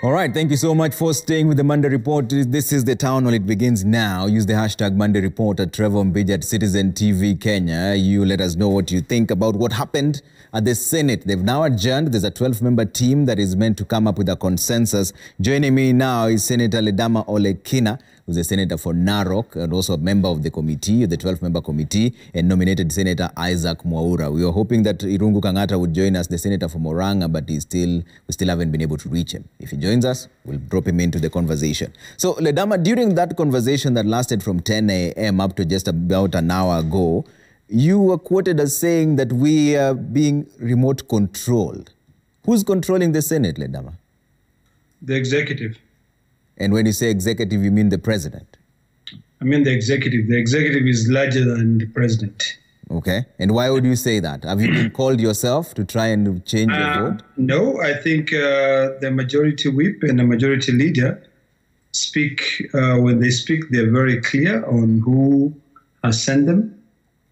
All right, thank you so much for staying with the Monday Report. This is the Town Hall. It begins now. Use the hashtag Monday Report at Trevor Mbija at Citizen TV Kenya. You let us know what you think about what happened at the Senate. They've now adjourned. There's a 12-member team that is meant to come up with a consensus. Joining me now is Senator Ledama Olekina, who's a senator for Narok and also a member of the committee, the 12-member committee, and nominated Senator Isaac Mwaura. We were hoping that Irungu Kangata would join us, the senator from Oranga, but we still haven't been able to reach him. If he joins us, we'll drop him into the conversation. So, Ledama, during that conversation that lasted from 10 a.m. up to just about an hour ago, you were quoted as saying that we are being remote controlled. Who's controlling the Senate, Ledama? The executive. And when you say executive, you mean the president? I mean the executive. The executive is larger than the president. Okay. And why would you say that? Have you been called yourself to try and change your vote? No, I think the majority whip and the majority leader speak, when they speak, they're very clear on who has sent them.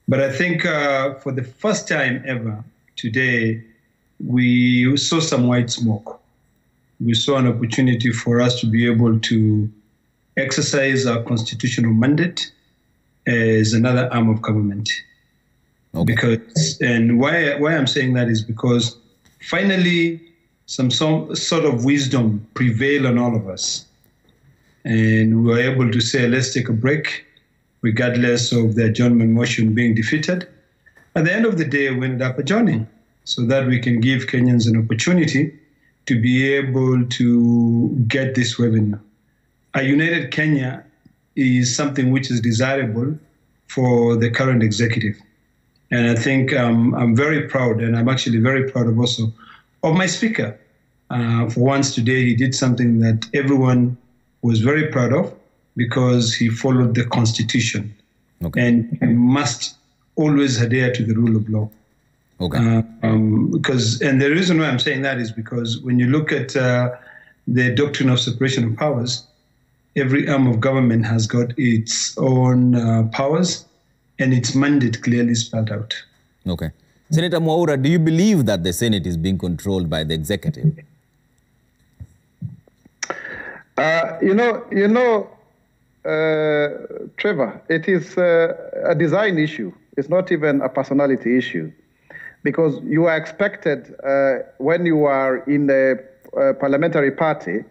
But I think for the first time ever today, we saw some white smoke. We saw an opportunity for us to be able to exercise our constitutional mandate as another arm of government. Okay. And why I'm saying that is because finally some sort of wisdom prevailed on all of us. And we were able to say, let's take a break, regardless of the adjournment motion being defeated. At the end of the day, we ended up adjourning so that we can give Kenyans an opportunity to be able to get this revenue. A united Kenya is something which is desirable for the current executive. And I think I'm very proud, and I'm actually very proud of also of my speaker. For once today, he did something that everyone was very proud of because he followed the Constitution. Okay. And he must always adhere to the rule of law. Okay. And the reason why I'm saying that is because when you look at the doctrine of separation of powers, every arm of government has got its own powers and its mandate clearly spelled out. Okay. Senator Mwaura, do you believe that the Senate is being controlled by the executive? Trevor, it is a design issue. It's not even a personality issue. Because you are expected, when you are in a parliamentary party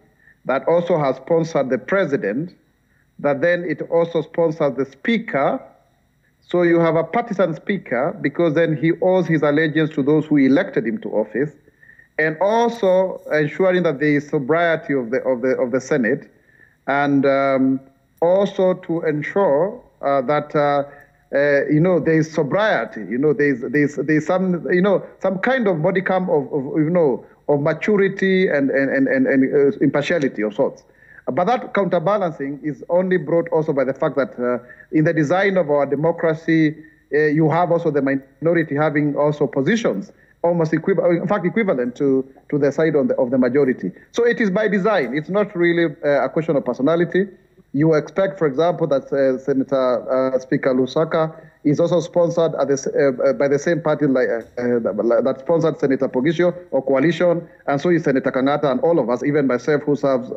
that also has sponsored the president, that then it also sponsors the speaker. So you have a partisan speaker because then he owes his allegiance to those who elected him to office, and also ensuring that there is sobriety of the Senate, and also to ensure that there is sobriety. There's some kind of modicum of maturity and impartiality of sorts. But that counterbalancing is only brought also by the fact that in the design of our democracy, you have also the minority having also positions almost equivalent to the side of the majority. So it is by design. It's not really a question of personality. You expect, for example, that Senator Speaker Lusaka is also sponsored by the same party that sponsored Senator Pogisho or coalition, and so is Senator Kangata and all of us, even myself who serves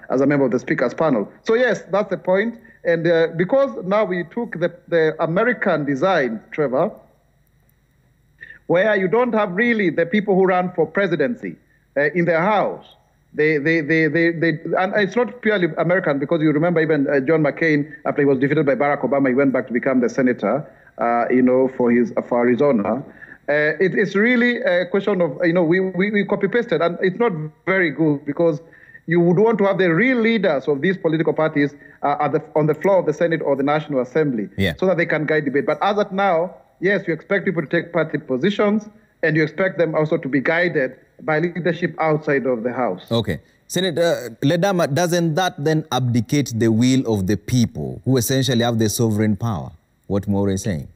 as a member of the Speaker's panel. So yes, that's the point. And because now we took the American design, Trevor, where you don't have really the people who run for presidency in their house. And it's not purely American, because you remember even John McCain, after he was defeated by Barack Obama, he went back to become the senator, for Arizona. It's really a question of, we copy-pasted, and it's not very good, because you would want to have the real leaders of these political parties on the floor of the Senate or the National Assembly, so that they can guide debate. But as of now, yes, you expect people to take party positions, and you expect them also to be guided by leadership outside of the House. Okay. Senator Ledama, doesn't that then abdicate the will of the people, who essentially have the sovereign power? What Mwaura is saying?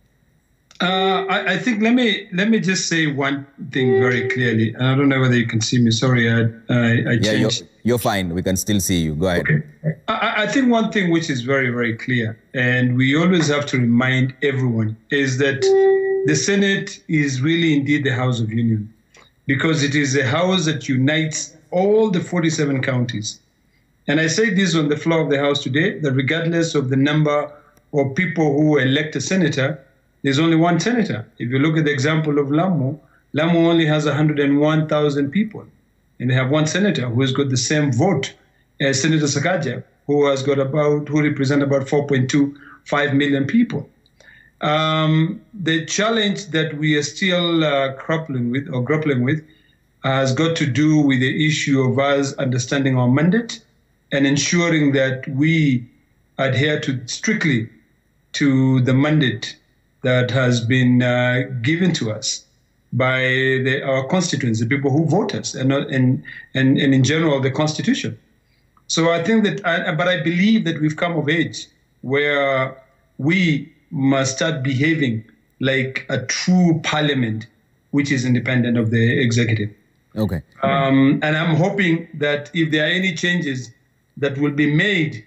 I think let me just say one thing very clearly. I don't know whether you can see me. Sorry, I changed. You're fine. We can still see you. Go ahead. Okay. I think one thing which is very, very clear, and we always have to remind everyone, is that the Senate is really indeed the House of Union. because it is a house that unites all the 47 counties. And I say this on the floor of the House today, that regardless of the number of people who elect a senator, there's only one senator. If you look at the example of Lamu, Lamu only has 101,000 people. And they have one senator who has got the same vote as Senator Sakaja, who represent about 4.25 million people. The challenge that we are still grappling with has got to do with the issue of us understanding our mandate and ensuring that we adhere strictly to the mandate that has been given to us by our constituents, the people who vote us, and in general, the Constitution. So I think that, but I believe that we've come of age where we must start behaving like a true parliament, which is independent of the executive. Okay. And I'm hoping that if there are any changes that will be made,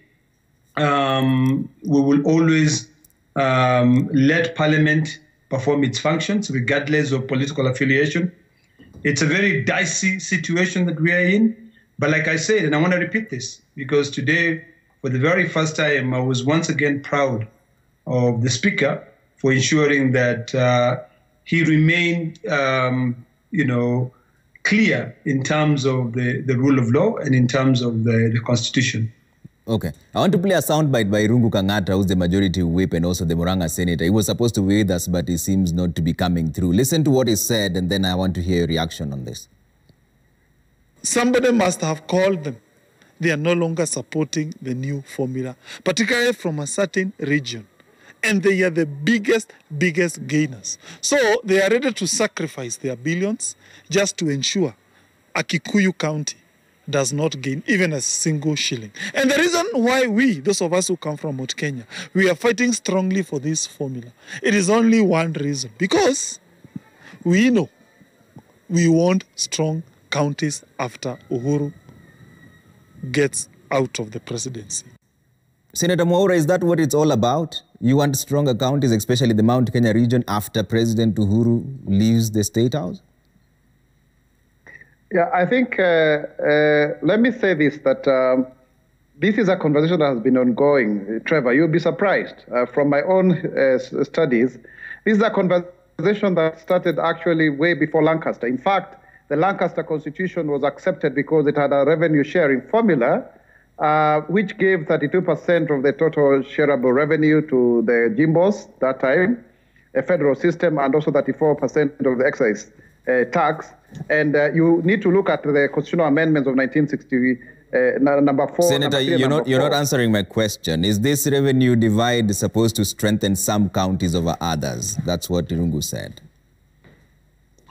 we will always let Parliament perform its functions, regardless of political affiliation. It's a very dicey situation that we are in. But like I said, and I want to repeat this, because today, for the very first time, I was once again proud of the Speaker for ensuring that he remained, clear in terms of the rule of law and in terms of the Constitution. Okay. I want to play a soundbite by Irungu Kang'ata, who's the majority whip and also the Murang'a senator. He was supposed to be with us, but he seems not to be coming through. Listen to what he said, and then I want to hear your reaction on this. Somebody must have called them. They are no longer supporting the new formula, particularly from a certain region. And they are the biggest gainers. So they are ready to sacrifice their billions just to ensure a Kikuyu county does not gain even a single shilling. And the reason why we, those of us who come from Mount Kenya, we are fighting strongly for this formula, it is only one reason. Because we know we want strong counties after Uhuru gets out of the presidency. Senator Mwaura, is that what it's all about? You want stronger counties, especially the Mount Kenya region, after President Uhuru leaves the State House? Yeah, I think, let me say this, that this is a conversation that has been ongoing. Trevor, you'll be surprised. From my own studies, this is a conversation that started actually way before Lancaster. In fact, the Lancaster Constitution was accepted because it had a revenue sharing formula, which gave 32% of the total shareable revenue to the Jimbos that time, a federal system, and also 34% of the excise tax. And you need to look at the constitutional amendments of 1960, number 4. Senator, you're not answering my question. Is this revenue divide supposed to strengthen some counties over others? That's what Irungu said.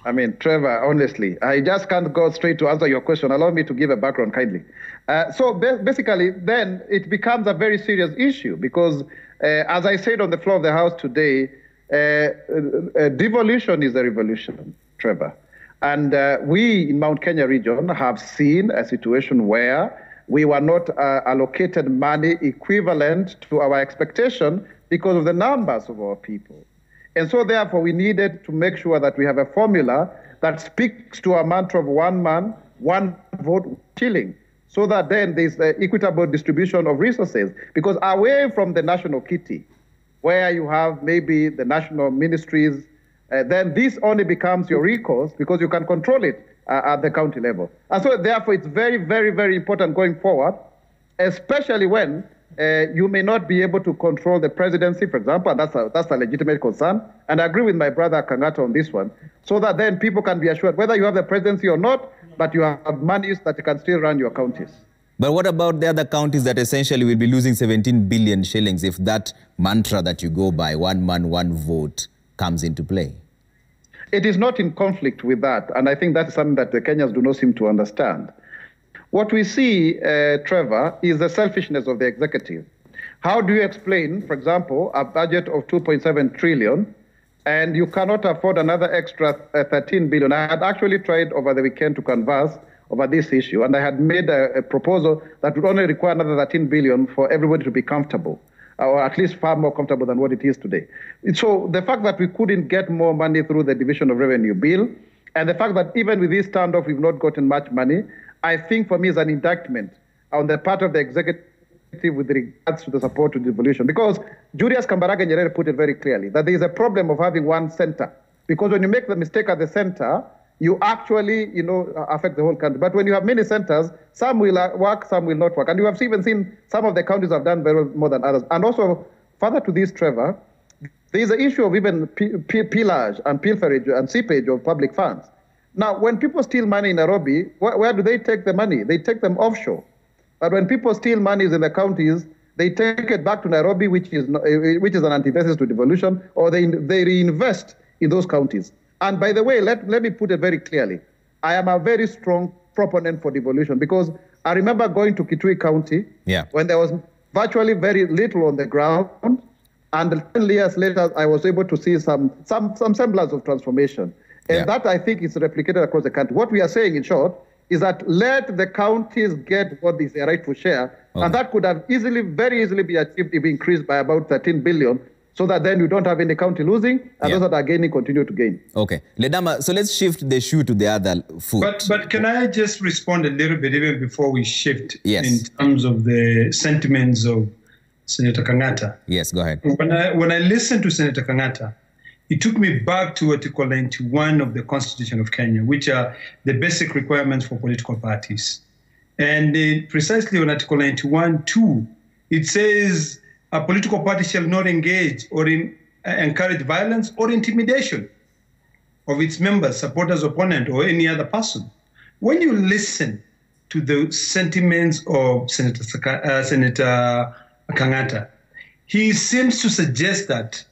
I mean, Trevor, honestly, I just can't go straight to answer your question. Allow me to give a background kindly. So basically, then it becomes a very serious issue because, as I said on the floor of the House today, devolution is a revolution, Trevor. And we in Mount Kenya region have seen a situation where we were not allocated money equivalent to our expectation because of the numbers of our people. And so therefore we needed to make sure that we have a formula that speaks to a mantra of one man, one vote, shilling, so that then there's the equitable distribution of resources. Because away from the national kitty, where you have maybe the national ministries, then this only becomes your recourse because you can control it at the county level. And so therefore it's very important going forward, especially when you may not be able to control the presidency, for example, and that's a legitimate concern. And I agree with my brother Kang'ata on this one, so that then people can be assured whether you have the presidency or not, but you have monies that you can still run your counties. But what about the other counties that essentially will be losing 17 billion shillings if that mantra that you go by, one man, one vote, comes into play? It is not in conflict with that, and I think that's something that the Kenyans do not seem to understand. What we see, Trevor, is the selfishness of the executive. How do you explain, for example, a budget of 2.7 trillion, and you cannot afford another extra 13 billion? I had actually tried over the weekend to converse over this issue, and I had made a proposal that would only require another 13 billion for everybody to be comfortable, or at least far more comfortable than what it is today. So the fact that we couldn't get more money through the Division of Revenue bill And the fact that even with this standoff, we've not gotten much money, I think for me is an indictment on the part of the executive with regards to the support to devolution. Because Julius Kambarage Nyerere put it very clearly that there is a problem of having one center. Because when you make the mistake at the center, you actually, affect the whole country. But when you have many centers, some will work, some will not work. And you have even seen some of the counties have done very well more than others. And also, further to this, Trevor, there is an issue of even pillage and pilferage and seepage of public funds. Now, when people steal money in Nairobi, where do they take the money? They take them offshore. But when people steal monies in the counties, they take it back to Nairobi, which is an antithesis to devolution, or they reinvest in those counties. And by the way, let me put it very clearly. I am a very strong proponent for devolution because I remember going to Kitui County when there was virtually very little on the ground. And 10 years later, I was able to see some semblance of transformation. And that, I think, is replicated across the country. What we are saying, in short, is that let the counties get what is their rightful share. Okay. And that could have very easily be achieved if increased by about 13 billion, so that then you don't have any county losing, and those that are gaining continue to gain. Okay. Ledama, so let's shift the shoe to the other foot. But can I just respond a little bit even before we shift in terms of the sentiments of Senator Kangata? Yes, go ahead. When I listened to Senator Kangata, it took me back to Article 91 of the Constitution of Kenya, which are the basic requirements for political parties. And precisely on Article 91(2), it says a political party shall not engage or encourage violence or intimidation of its members, supporters, opponent, or any other person. When you listen to the sentiments of Senator Kangata, he seems to suggest that,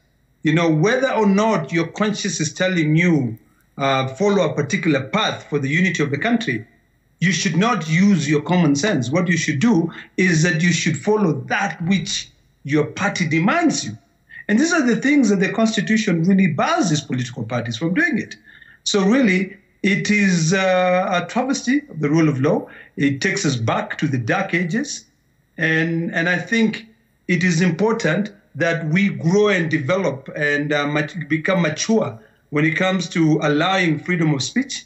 whether or not your conscience is telling you follow a particular path for the unity of the country, you should not use your common sense. What you should do is that you should follow that which your party demands you. And these are the things that the Constitution really bars these political parties from doing it. So really, it is a travesty of the rule of law. It takes us back to the dark ages. And I think it is important that we grow and develop and become mature when it comes to allowing freedom of speech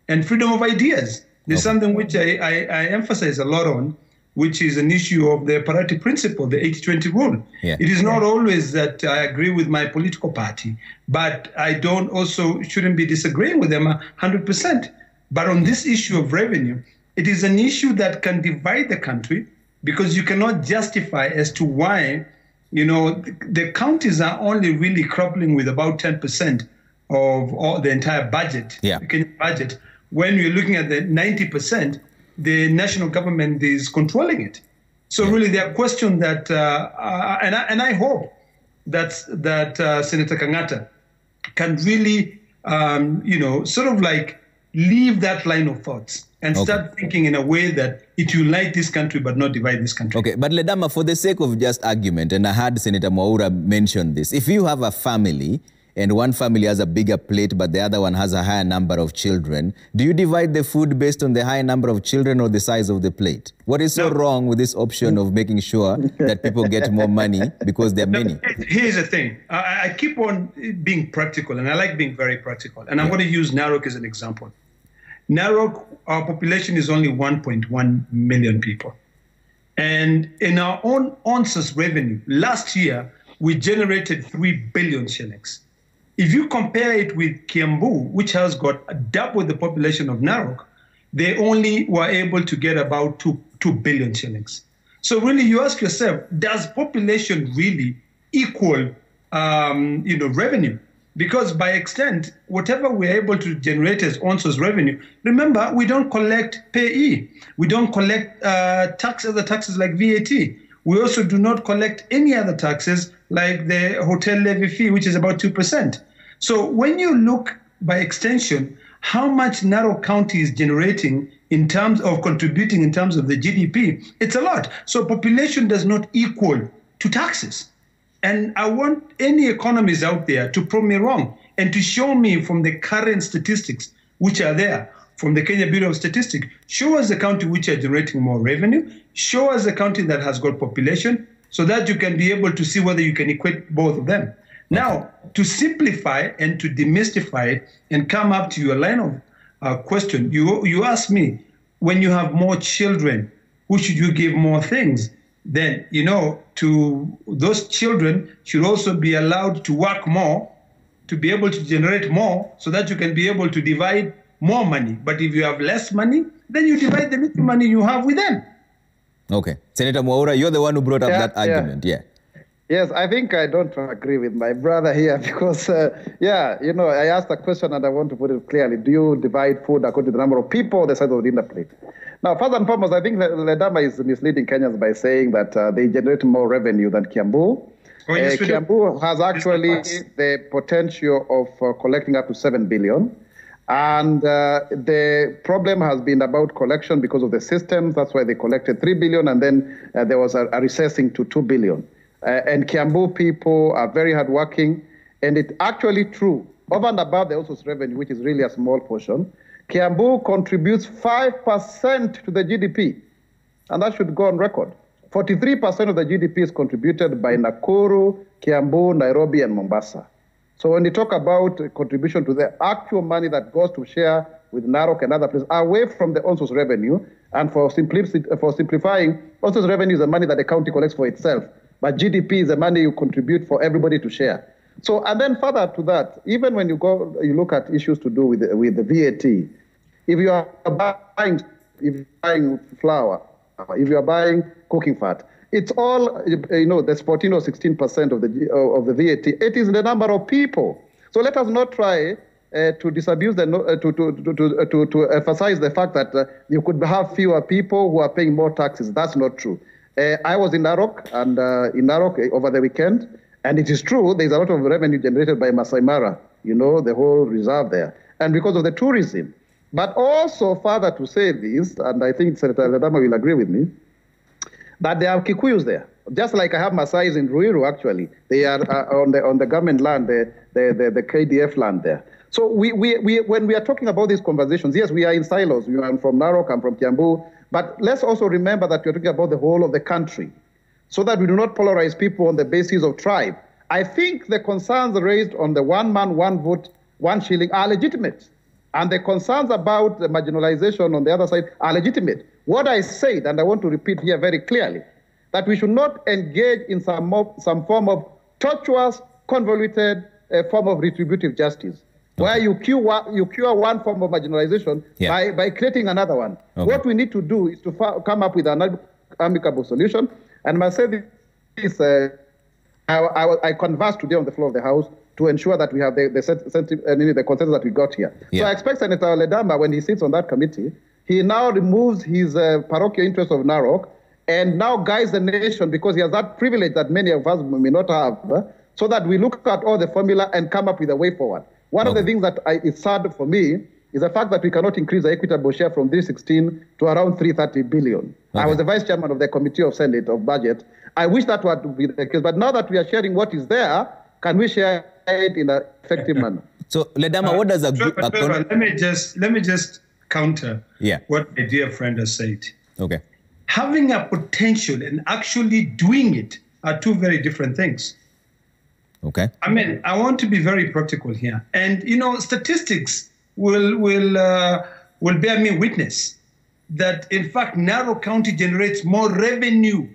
and freedom of ideas. There's something which I emphasize a lot on, which is an issue of the parity principle, the 80-20 rule. It is not always that I agree with my political party, but I shouldn't be disagreeing with them 100%. But on this issue of revenue, it is an issue that can divide the country because you cannot justify as to why the counties are only really grappling with about 10% of all the entire budget, the Kenyan budget. When you're looking at the 90%, the national government is controlling it. So really, there are questions that, and I hope that Senator Kangata can really, sort of like leave that line of thoughts and start thinking in a way that it unite this country but not divide this country. Okay, but Ledama, for the sake of just argument, and I heard Senator Mwaura mention this, if you have a family and one family has a bigger plate but the other one has a higher number of children, do you divide the food based on the high number of children or the size of the plate? What is so wrong with this option of making sure that people get more money because they're many? Here's the thing. I keep on being practical, and I like being very practical. And I'm going to use Narok as an example. Narok, our population is only 1.1 million people. And in our own on-source revenue, last year, we generated 3 billion shillings. If you compare it with Kiambu, which has got double the population of Narok, they only were able to get about 2 billion shillings. So really, you ask yourself, does population really equal, revenue? Because by extent, whatever we're able to generate as on-source revenue, remember, we don't collect payee. We don't collect other taxes like VAT. We also do not collect any other taxes like the hotel levy fee, which is about 2%. So when you look by extension, how much Narok County is generating in terms of contributing in terms of the GDP, it's a lot. So population does not equal to taxes. And I want any economists out there to prove me wrong and to show me from the current statistics which are there from the Kenya Bureau of Statistics, show us the county which are generating more revenue, show us the county that has got population, so that you can be able to see whether you can equate both of them. Now, to simplify and to demystify it and come up to your line of question, you ask me, when you have more children, who should you give more things? Then, to those children should also be allowed to work more, to be able to generate more, so that you can be able to divide more money. But if you have less money, then you divide the little money you have with them. Okay. Senator Mwaura, you're the one who brought up that argument. Yeah. Yes, I think I don't agree with my brother here because, I asked a question and I want to put it clearly. Do you divide food according to the number of people or the size of the dinner plate? Now, first and foremost, I think Ledama is misleading Kenyans by saying that they generate more revenue than Kiambu. Oh, yes, Kiambu has actually the potential of collecting up to 7 billion. And the problem has been about collection because of the systems. That's why they collected 3 billion, and then there was a recessing to 2 billion. And Kiambu people are very hardworking, and it's actually true. Over and above the OSOS revenue, which is really a small portion, Kiambu contributes 5% to the GDP, and that should go on record. 43% of the GDP is contributed by Nakuru, Kiambu, Nairobi, and Mombasa. So when you talk about contribution to the actual money that goes to share with Narok and other places, away from the OSOS revenue, and for simplifying, OSOS revenue is the money that the county collects for itself, but GDP is the money you contribute for everybody to share. So, and then further to that, even when you look at issues to do with the VAT, if you are buying flour, if you are buying cooking fat, it's all, there's 14 or 16% of the VAT. It is the number of people. So let us not try to disabuse to emphasize the fact that you could have fewer people who are paying more taxes. That's not true. I was in Narok over the weekend, and it is true there's a lot of revenue generated by Masai Mara, the whole reserve there, and because of the tourism. But also further to say this, and I think Senator Ledama will agree with me, that there are Kikuyus there. Just like I have Masais in Ruiru, actually. They are on the government land, the KDF land there. So when we are talking about these conversations, yes, we are in silos. You are from Narok, I'm from Kiambu. But let's also remember that we're talking about the whole of the country, so that we do not polarize people on the basis of tribe. I think the concerns raised on the 1 man, 1 vote, 1 shilling are legitimate. And the concerns about the marginalization on the other side are legitimate. What I said, and I want to repeat here very clearly, that we should not engage in some form of tortuous, convoluted form of retributive justice, where you cure one form of marginalization by creating another one. Okay. What we need to do is to come up with an amicable solution. And I say this, I conversed today on the floor of the House to ensure that we have the consensus that we got here. Yeah. So I expect Senator Ledama, when he sits on that committee, he now removes his parochial interest of Narok and now guides the nation, because he has that privilege that many of us may not have, so that we look at all the formula and come up with a way forward. One of the things that is sad for me is the fact that we cannot increase the equitable share from 316 to around 330 billion. I was the vice chairman of the Committee of Senate of Budget. I wish that would be the case, but now that we are sharing what is there, can we share it in an effective manner? So, Ledama, what does let me just counter what my dear friend has said. Okay. Having a potential and actually doing it are two very different things. Okay. I mean, I want to be very practical here, and statistics will bear me witness that in fact Narok County generates more revenue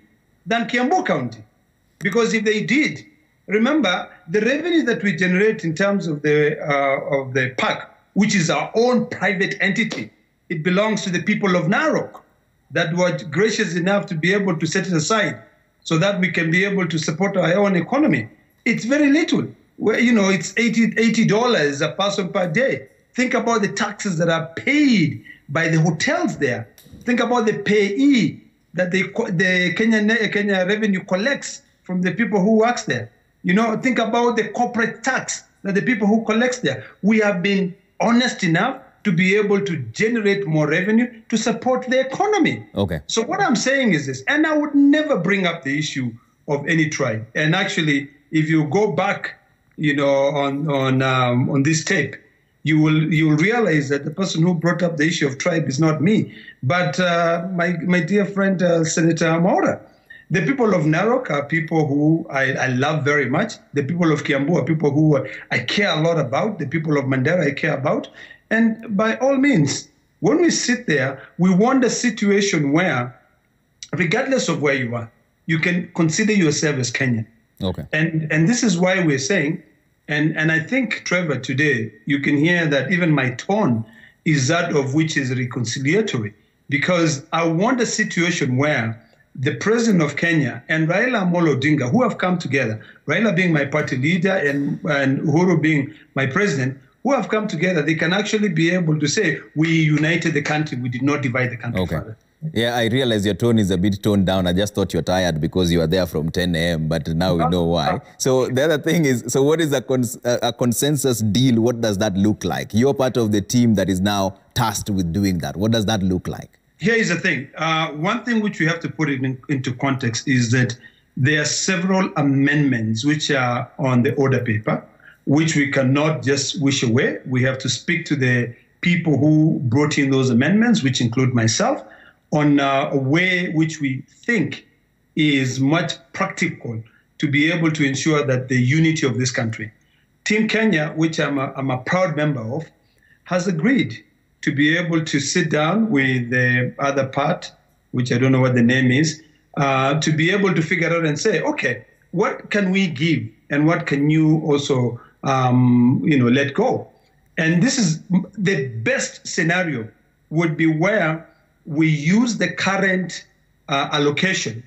than Kiambu County, because if they did, remember the revenue that we generate in terms of the park, which is our own private entity, it belongs to the people of Narok that were gracious enough to be able to set it aside so that we can be able to support our own economy. It's very little. Well, it's $80 a person per day. Think about the taxes that are paid by the hotels there. Think about the payee that the Kenya Revenue collects from the people who works there. Think about the corporate tax that the people who collects there. We have been honest enough to be able to generate more revenue to support the economy. Okay. So what I'm saying is this, and I would never bring up the issue of any tribe. And actually, if you go back, on this tape, you will realize that the person who brought up the issue of tribe is not me, but my dear friend Senator Mwaura. The people of Narok are people who I love very much. The people of Kiambu are people who I care a lot about. The people of Mandera I care about. And by all means, when we sit there, we want a situation where, regardless of where you are, you can consider yourself as Kenyan. Okay. And this is why we're saying, and I think, Trevor, today, you can hear that even my tone is that of which is reconciliatory, because I want a situation where the president of Kenya and Raila Amolo Odinga, who have come together, Raila being my party leader and Uhuru being my president, who have come together, they can actually be able to say, we united the country, we did not divide the country further. Yeah, I realize your tone is a bit toned down. I just thought you're tired because you were there from 10 a.m., but now we know why. So the other thing is, so what is a consensus deal? What does that look like? You're part of the team that is now tasked with doing that. What does that look like? Here is the thing. One thing which we have to put into context is that there are several amendments which are on the order paper, which we cannot just wish away. We have to speak to the people who brought in those amendments, which include myself, on a way which we think is much practical to be able to ensure that the unity of this country. Team Kenya, which I'm a proud member of, has agreed to be able to sit down with the other part, which I don't know what the name is, to be able to figure out and say, okay, what can we give and what can you also let go? And this is the best scenario would be where we use the current allocation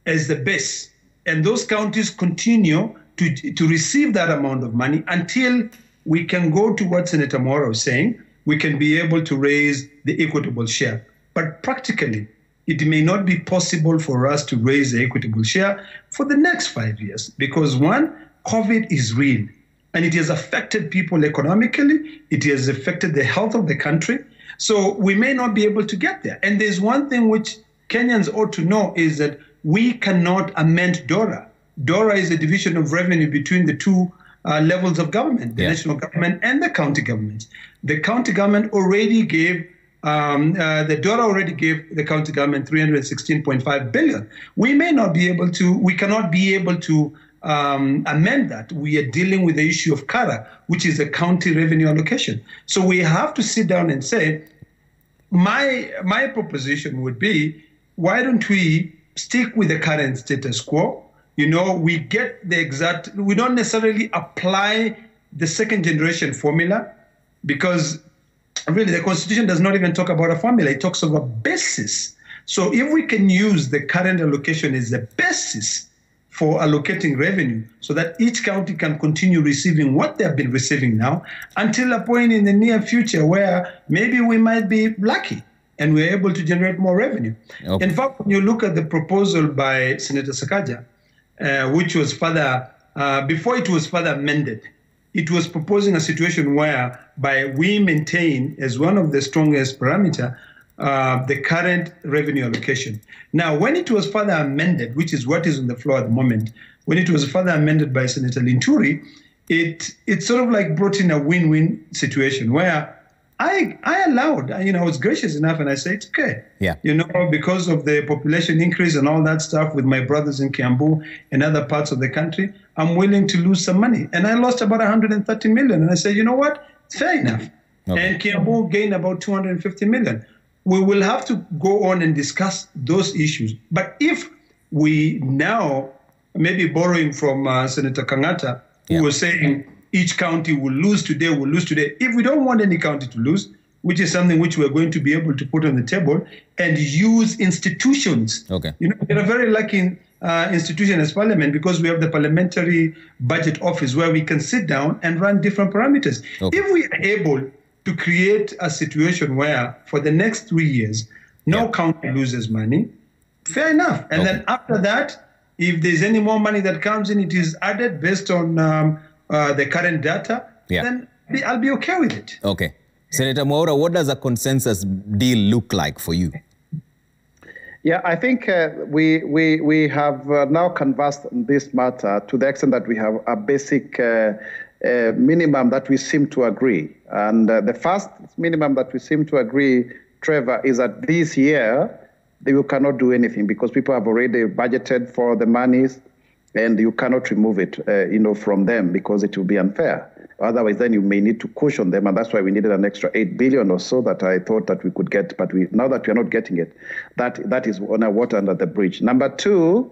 as the base, and those counties continue to receive that amount of money until we can go to what Senator Mora was saying, we can be able to raise the equitable share. But practically, it may not be possible for us to raise the equitable share for the next 5 years because, one, COVID is real, and it has affected people economically, it has affected the health of the country, so we may not be able to get there. And there's one thing which Kenyans ought to know is that we cannot amend DORA. DORA is a division of revenue between the two levels of government, the national government and the county government. The county government already gave, the DORA already gave the county government 316.5 billion. We may not be able to, we cannot be able to amend that. We are dealing with the issue of CARA, which is a county revenue allocation. So we have to sit down and say, my proposition would be, why don't we stick with the current status quo? We get the exact, we don't necessarily apply the second generation formula because really the Constitution does not even talk about a formula, it talks of a basis. So if we can use the current allocation as the basis for allocating revenue so that each county can continue receiving what they've been receiving now until a point in the near future where maybe we might be lucky and we're able to generate more revenue. Okay. In fact, when you look at the proposal by Senator Sakaja, which was further, before it was further amended, it was proposing a situation whereby we maintain as one of the strongest parameter the current revenue allocation. Now, when it was further amended, which is what is on the floor at the moment, when it was further amended by Senator Linturi, it sort of like brought in a win-win situation where I allowed, I was gracious enough and I said, it's okay. Yeah. Because of the population increase and all that stuff with my brothers in Kiambu and other parts of the country, I'm willing to lose some money. And I lost about 130 million. And I said, you know what? It's fair enough. Okay. And Kiambu gained about 250 million. We will have to go on and discuss those issues. But if we now, maybe borrowing from Senator Kangata, who was saying each county will lose today, if we don't want any county to lose, which is something which we're going to be able to put on the table and use institutions. Okay. We're a very lucky institution as Parliament because we have the Parliamentary Budget Office where we can sit down and run different parameters. Okay. If we are able to create a situation where for the next 3 years, no county loses money, fair enough. And then after that, if there's any more money that comes in, it is added based on the current data, then I'll be okay with it. Okay. Senator Mora, what does a consensus deal look like for you? Yeah, I think we have now conversed on this matter to the extent that we have a basic minimum that we seem to agree. And the first minimum that we seem to agree, Trevor, is that this year you cannot do anything because people have already budgeted for the monies, and you cannot remove it, from them because it will be unfair. Otherwise, then you may need to cushion them, and that's why we needed an extra 8 billion or so that I thought that we could get, but now that we are not getting it, that is on a water under the bridge. Number two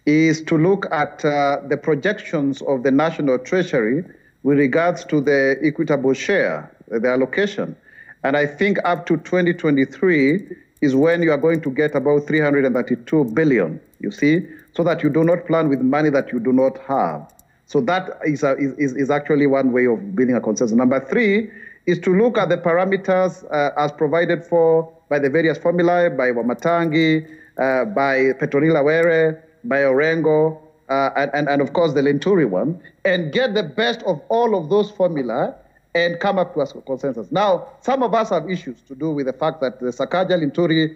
is to look at the projections of the National Treasury with regards to the equitable share, the allocation. And I think up to 2023 is when you are going to get about 332 billion, you see, so that you do not plan with money that you do not have. So that is actually one way of building a consensus. Number three is to look at the parameters as provided for by the various formulae, by Wamatangi, by Petronila Were, by Orengo, and of course the Lenturi one, and get the best of all of those formulae and come up to a consensus. Now, some of us have issues to do with the fact that the Sakaja Lenturi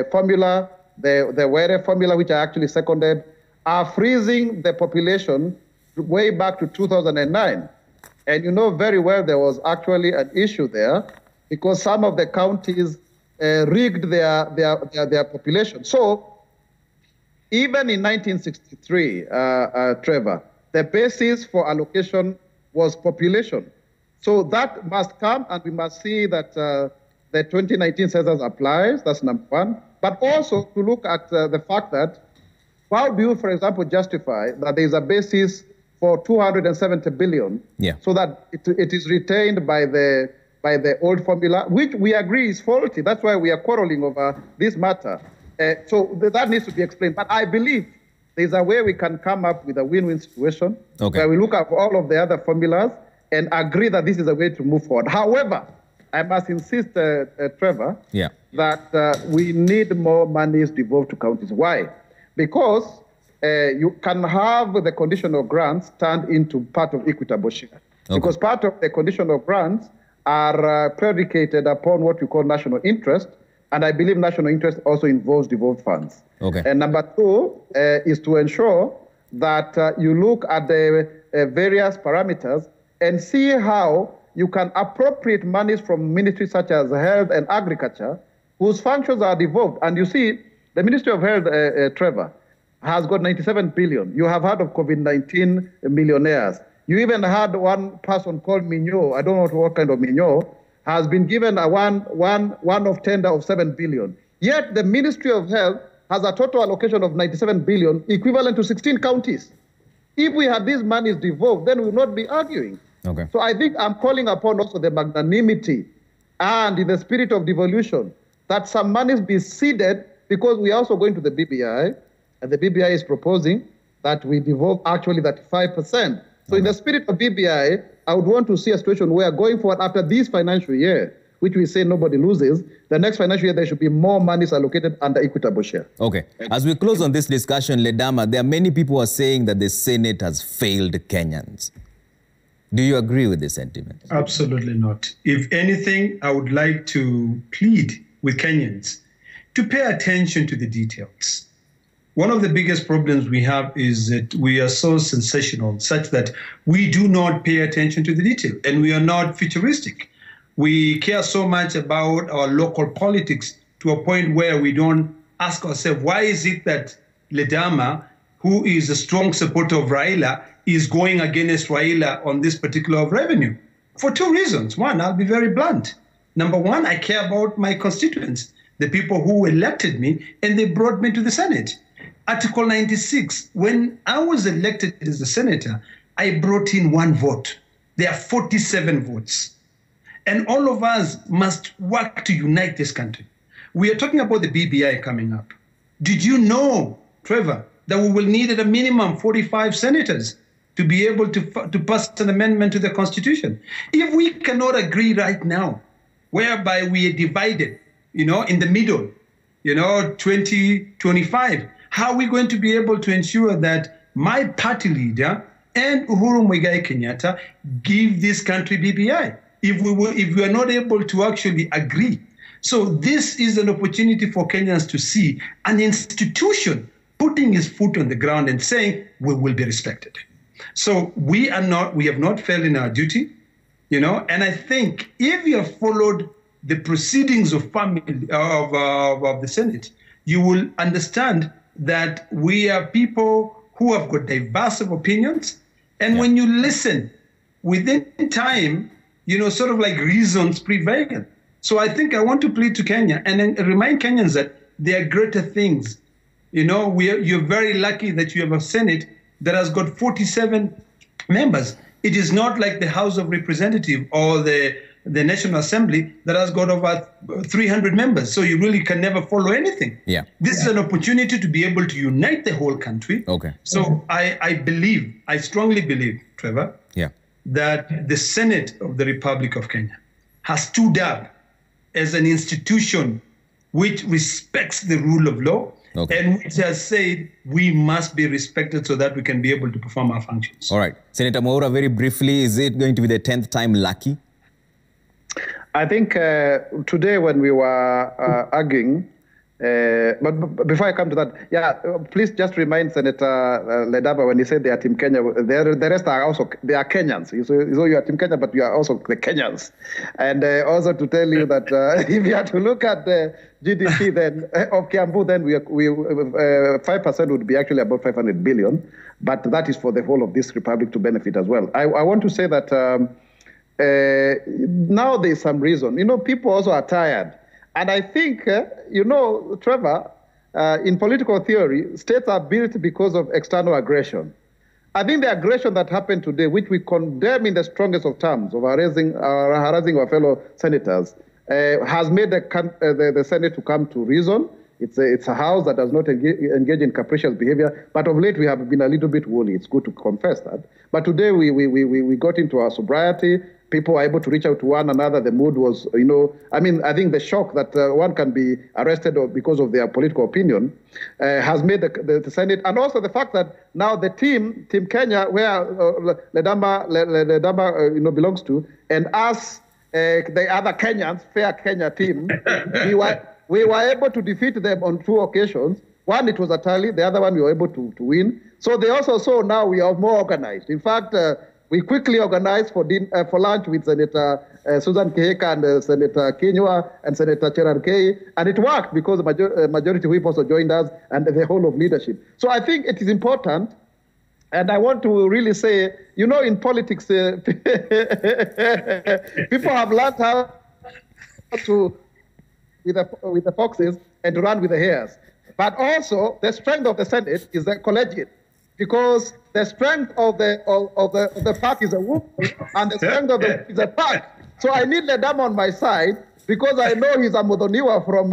formula, the Were formula, which I actually seconded, are freezing the population way back to 2009. And you know very well there was actually an issue there because some of the counties rigged their population. So even in 1963, Trevor, the basis for allocation was population. So that must come, and we must see that the 2019 census applies. That's number one. But also to look at the fact that how do you, for example, justify that there is a basis for 270 billion, so that it is retained by the old formula, which we agree is faulty. That's why we are quarreling over this matter. So that needs to be explained. But I believe there's a way we can come up with a win-win situation where we look at all of the other formulas and agree that this is a way to move forward. However, I must insist, Trevor, that we need more monies devolved to counties. Why? Because you can have the conditional grants turned into part of equitable share. Because part of the conditional grants are predicated upon what you call national interest, and I believe national interest also involves devolved funds. And number two is to ensure that you look at the various parameters and see how you can appropriate monies from ministries such as health and agriculture, whose functions are devolved. And you see, the Ministry of Health, Trevor, has got 97 billion. You have heard of COVID-19 millionaires. You even had one person called Mignot, I don't know what kind of Mignot, has been given a one-off tender of 7 billion. Yet the Ministry of Health has a total allocation of 97 billion, equivalent to 16 counties. If we had these monies devolved, then we would not be arguing. So I think I'm calling upon also the magnanimity and in the spirit of devolution that some monies be ceded, because we are also going to the BBI, and the BBI is proposing that we devolve actually that 5%. So in the spirit of BBI, I would want to see a situation where going forward after this financial year, which we say nobody loses, the next financial year there should be more monies allocated under equitable share. As we close on this discussion, Ledama, there are many people who are saying that the Senate has failed Kenyans. Do you agree with this sentiment? Absolutely not. If anything, I would like to plead with Kenyans to pay attention to the details. One of the biggest problems we have is that we are so sensational, such that we do not pay attention to the detail, and we are not futuristic. We care so much about our local politics to a point where we don't ask ourselves, why is it that Ledama, who is a strong supporter of Raila, is going against Raila on this particular revenue? For two reasons. One, I'll be very blunt. Number one, I care about my constituents, the people who elected me, and they brought me to the Senate. Article 96, when I was elected as a senator, I brought in one vote. There are 47 votes. And all of us must work to unite this country. We are talking about the BBI coming up. Did you know, Trevor, that we will need at a minimum 45 senators to be able to pass an amendment to the Constitution? If we cannot agree right now, whereby we are divided, in the middle, 2025, how are we going to be able to ensure that my party leader and Uhuru Muigai Kenyatta give this country BBI if we are not able to actually agree? So this is an opportunity for Kenyans to see an institution putting his foot on the ground and saying we will be respected. So we have not failed in our duty, and I think if you have followed the proceedings of the Senate, you will understand that we are people who have got diverse of opinions. And when you listen, within time, sort of like reasons prevail. So I think I want to plead to Kenya and then remind Kenyans that there are greater things. You're very lucky that you have a Senate that has got 47 members. It is not like the House of Representatives or the National Assembly that has got over 300 members. So you really can never follow anything. Yeah. This is an opportunity to be able to unite the whole country. Okay. So I strongly believe, Trevor, that the Senate of the Republic of Kenya has stood up as an institution which respects the rule of law and which has said we must be respected so that we can be able to perform our functions. All right. Senator Mwaura, very briefly, is it going to be the 10th time lucky? I think today when we were arguing, but before I come to that, please just remind Senator Ledaba when he said they are Team Kenya, the rest are also, they are Kenyans. So you are Team Kenya, but you are also the Kenyans. And also to tell you that if you have to look at the GDP then of Kiambu, then we 5% would be actually about 500 billion, but that is for the whole of this republic to benefit as well. I want to say that now there's some reason. People also are tired. And I think, Trevor, in political theory, states are built because of external aggression. I think the aggression that happened today, which we condemn in the strongest of terms of harassing our fellow senators, has made the Senate to come to reason. It's a house that does not engage in capricious behavior. But of late, we have been a little bit woolly. It's good to confess that. But today, we got into our sobriety. People were able to reach out to one another. The mood was, I think the shock that one can be arrested because of their political opinion has made the Senate, and also the fact that now the Team Kenya, where Ledamba belongs to, and us, the other Kenyans, Fair Kenya team, we were able to defeat them on 2 occasions. One, it was a tally. The other one, we were able to win. So they also saw now we are more organized. In fact, we quickly organized for lunch with Senator Susan Kihika and Senator Kinyua and Senator Cherarkei, and it worked because the majority whip also joined us and the whole of leadership. So I think it is important, and I want to really say, in politics, people have learned how to with the foxes and to run with the hares. But also, the strength of the Senate is the collegiate, because the strength of the pack is a whoop, and the strength of the is a pack. So I need Ledam on my side because I know he's a Modoniwa from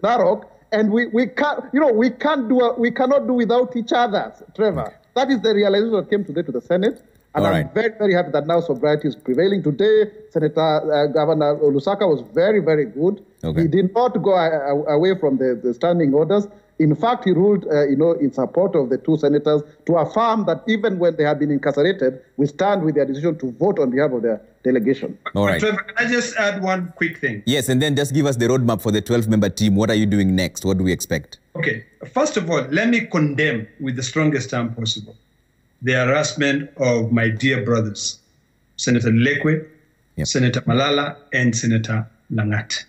Narok, and we cannot do without each other, Trevor. That is the realization that came today to the Senate. And I'm very, very happy that now sobriety is prevailing. Today, Senator Governor Lusaka was very, very good. Okay. He did not go away from the standing orders. In fact, he ruled, in support of the 2 senators to affirm that even when they have been incarcerated, we stand with their decision to vote on behalf of their delegation. All right. Trevor, can I just add one quick thing? Yes, and then just give us the roadmap for the 12-member team. What are you doing next? What do we expect? Okay. First of all, let me condemn with the strongest term possible the harassment of my dear brothers, Senator Lekwe, Senator Malala, and Senator Langat.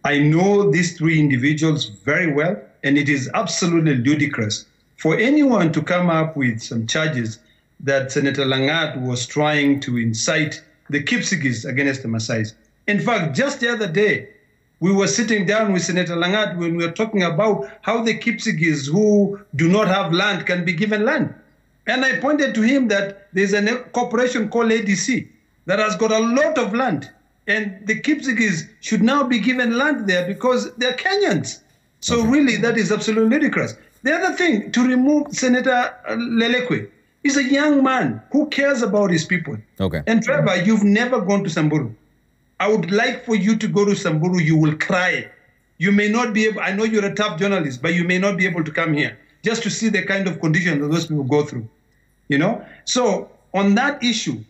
I know these 3 individuals very well, and it is absolutely ludicrous for anyone to come up with some charges that Senator Langat was trying to incite the Kipsigis against the Maasais. In fact, just the other day, we were sitting down with Senator Langat when we were talking about how the Kipsigis who do not have land can be given land. And I pointed to him that there's a corporation called ADC that has got a lot of land. And the Kipsigis should now be given land there because they're Kenyans. So really, that is absolutely ludicrous. The other thing, to remove Senator Lelekwe, is a young man who cares about his people. Okay. And Trevor, you've never gone to Samburu. I would like for you to go to Samburu. You will cry. You may not be able, I know you're a tough journalist, but you may not be able to come here just to see the kind of conditions that those people go through. So on that issue,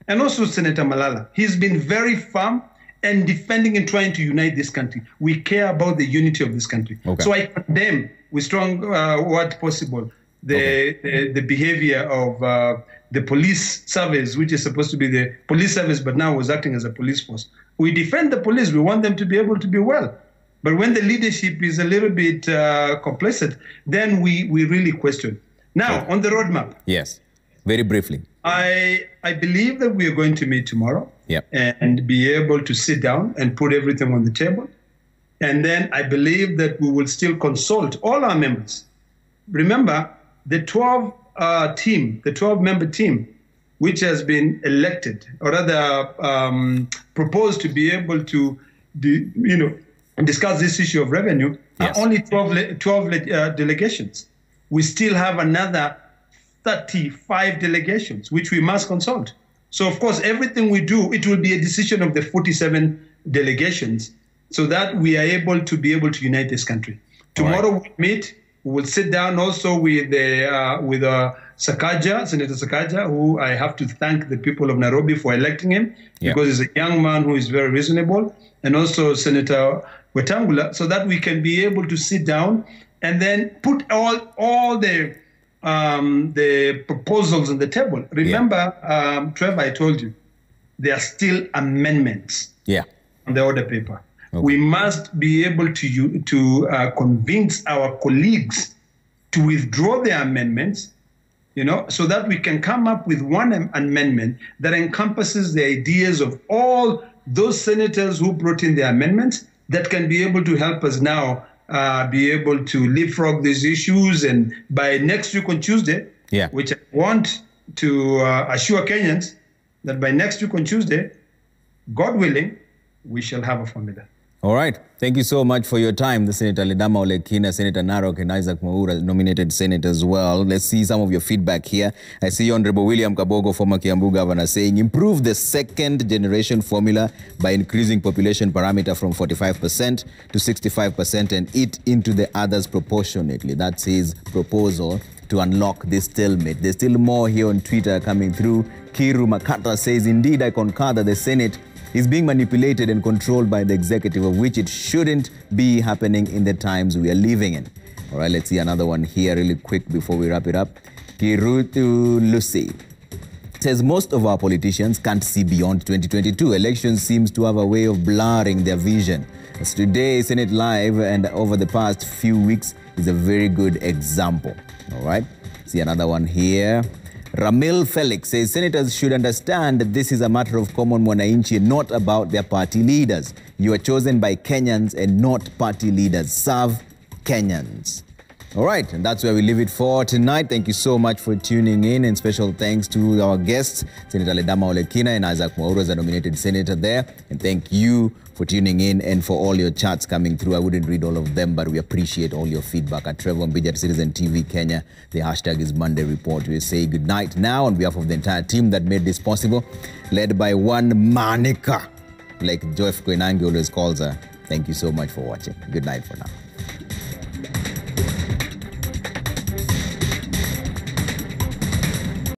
and also Senator Malala, he's been very firm and defending and trying to unite this country. We care about the unity of this country. Okay. So I condemn with strong word possible the behavior of the police service, which is supposed to be the police service, but now was acting as a police force. We defend the police. We want them to be able to be well. But when the leadership is a little bit complacent, then we really question. Now, on the roadmap. Yes, very briefly. I believe that we are going to meet tomorrow and be able to sit down and put everything on the table. And then I believe that we will still consult all our members. Remember, the 12-member team, which has been elected, or rather proposed to be able to, discuss this issue of revenue, are only 12 delegations. We still have another 35 delegations, which we must consult. So, of course, everything we do, it will be a decision of the 47 delegations, so that we are able to unite this country. Tomorrow we meet. We will sit down also with Sakaja, Senator Sakaja, who I have to thank the people of Nairobi for electing him, because he's a young man who is very reasonable, and also Senator Wetangula, so that we can be able to sit down and then put all the proposals on the table. Remember, Trevor, I told you, there are still amendments on the order paper. Okay. We must be able to convince our colleagues to withdraw their amendments, so that we can come up with one amendment that encompasses the ideas of all those senators who brought in their amendments, that can be able to help us now be able to leapfrog these issues. And by next week on Tuesday, which I want to assure Kenyans that by next week on Tuesday, God willing, we shall have a formula. All right. Thank you so much for your time. The Senator Ledama Olekina, Senator Narok, and Isaac Mwaura, nominated Senate as well. Let's see some of your feedback here. I see Honorable William Kabogo, former Kiambu governor, saying improve the second generation formula by increasing population parameter from 45% to 65% and eat into the others proportionately. That's his proposal to unlock this stalemate. There's still more here on Twitter coming through. Kiru Makata says, indeed, I concur that the Senate is being manipulated and controlled by the executive, of which it shouldn't be happening in the times we are living in. All right, let's see another one here really quick before we wrap it up. Kirutu Lucy says most of our politicians can't see beyond 2022. Elections seems to have a way of blurring their vision. As today, Senate Live and over the past few weeks is a very good example. All right, see another one here. Ramil Felix says senators should understand that this is a matter of common mwananchi, not about their party leaders. You are chosen by Kenyans and not party leaders. Serve Kenyans. All right, and that's where we leave it for tonight. Thank you so much for tuning in, and special thanks to our guests, Senator Ledama Olekina and Isaac Mwaura as a nominated senator there. And thank you for tuning in and for all your chats coming through. I wouldn't read all of them, but we appreciate all your feedback. At Trevor Mbija at Citizen TV Kenya, the hashtag is Monday Report. We say good night now on behalf of the entire team that made this possible, led by one Manika, like Joyf Koinange always calls her. Thank you so much for watching. Good night for now.